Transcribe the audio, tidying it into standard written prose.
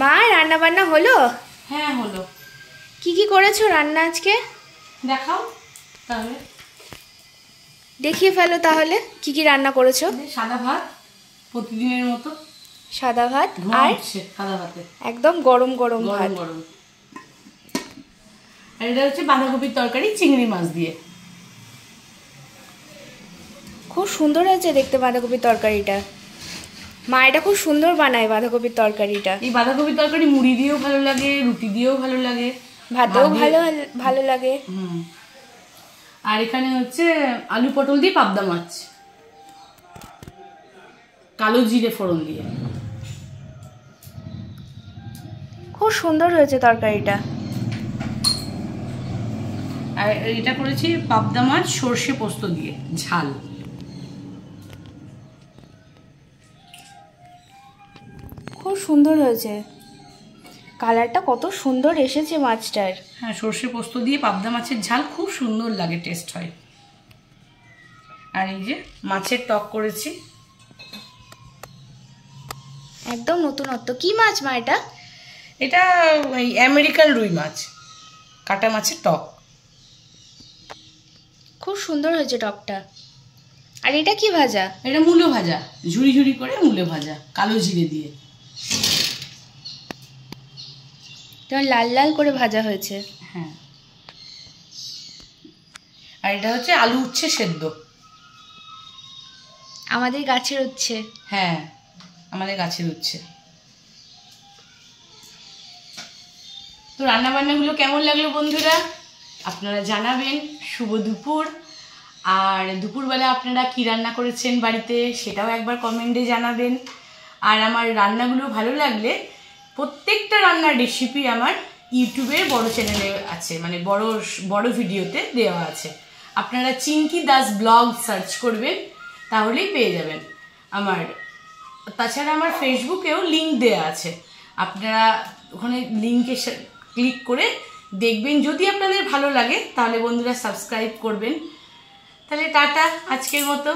মা রান্না বান্না হলো? হ্যাঁ হলো। কি করেছো রান্না আজকে? দেখাও তাহলে, দেখিয়ে ফেলো তাহলে কি রান্না করেছো। সাদা ভাত প্রতিদিনের মতো। সাদা ভাত আর সাদা ভাতে একদম গরম গরম ভাত। গরম। আর এটা হচ্ছে বাঁধাকপির তরকারি চিংড়ি মাছ দিয়ে। খুব সুন্দর হয়েছে দেখতে বাঁধাকপির তরকারিটা। মা এটা খুব সুন্দর বানায় বাঁধাকপির তরকারিটা। এই বাঁধাকপির তরকারি মুড়ি দিয়েও ভালো লাগে, রুটি দিয়েও ভালো লাগে, ভাতেও ভালো লাগে। আর এখানে হচ্ছে আলু পটল দিয়ে পাবদা মাছ, কালো জিরে ফোড়ন দিয়ে। খুব সুন্দর হয়েছে তরকারিটা। আর এটা করেছি পাবদা মাছ সর্ষে পোস্ত দিয়ে ঝাল। খুব সুন্দর হয়েছে, কালারটা কত সুন্দর এসেছে মাছটার। হ্যাঁ, সর্ষে পোস্ত দিয়ে পাবদা মাছের ঝাল খুব সুন্দর লাগে, টেস্ট হয়। আর এই যে মাছের টক করেছি, একদম নতুনত্ব। কি মাছ মা এটা? এটা ওই আমেরিকান রুই মাছ, কাটা মাছের টক। খুব সুন্দর হয়েছে টকটা। আর এটা কি ভাজা? এটা মূলো ভাজা, ঝুড়ি ঝুড়ি করে মূলো ভাজা কালো জিরে দিয়ে। তোমার লাল লাল করে ভাজা হয়েছে। হ্যাঁ। আর এটা হচ্ছে আলু উচ্ছে সেদ্ধ, আমাদের গাছের উচ্ছে। হ্যাঁ, আমাদের গাছের উচ্ছে। তো রান্না বান্নাগুলো কেমন লাগলো বন্ধুরা আপনারা জানাবেন। শুভ দুপুর। আর দুপুরবেলা আপনারা কি রান্না করেছেন বাড়িতে সেটাও একবার কমেন্টে জানাবেন। আর আমার রান্নাগুলো ভালো লাগলে প্রত্যেকটা রান্নার রেসিপি আমার ইউটিউবের বড় চ্যানেলে আছে, মানে বড় ভিডিওতে দেওয়া আছে। আপনারা চিঙ্কি দাস ব্লগ সার্চ করবেন, তাহলেই পেয়ে যাবেন আমার। তাছাড়া আমার ফেসবুকেও লিঙ্ক দেওয়া আছে, আপনারা ওখানে লিঙ্কে ক্লিক করে দেখবেন। যদি আপনাদের ভালো লাগে তাহলে বন্ধুরা সাবস্ক্রাইব করবেন। তাহলে টাটা আজকের মতো।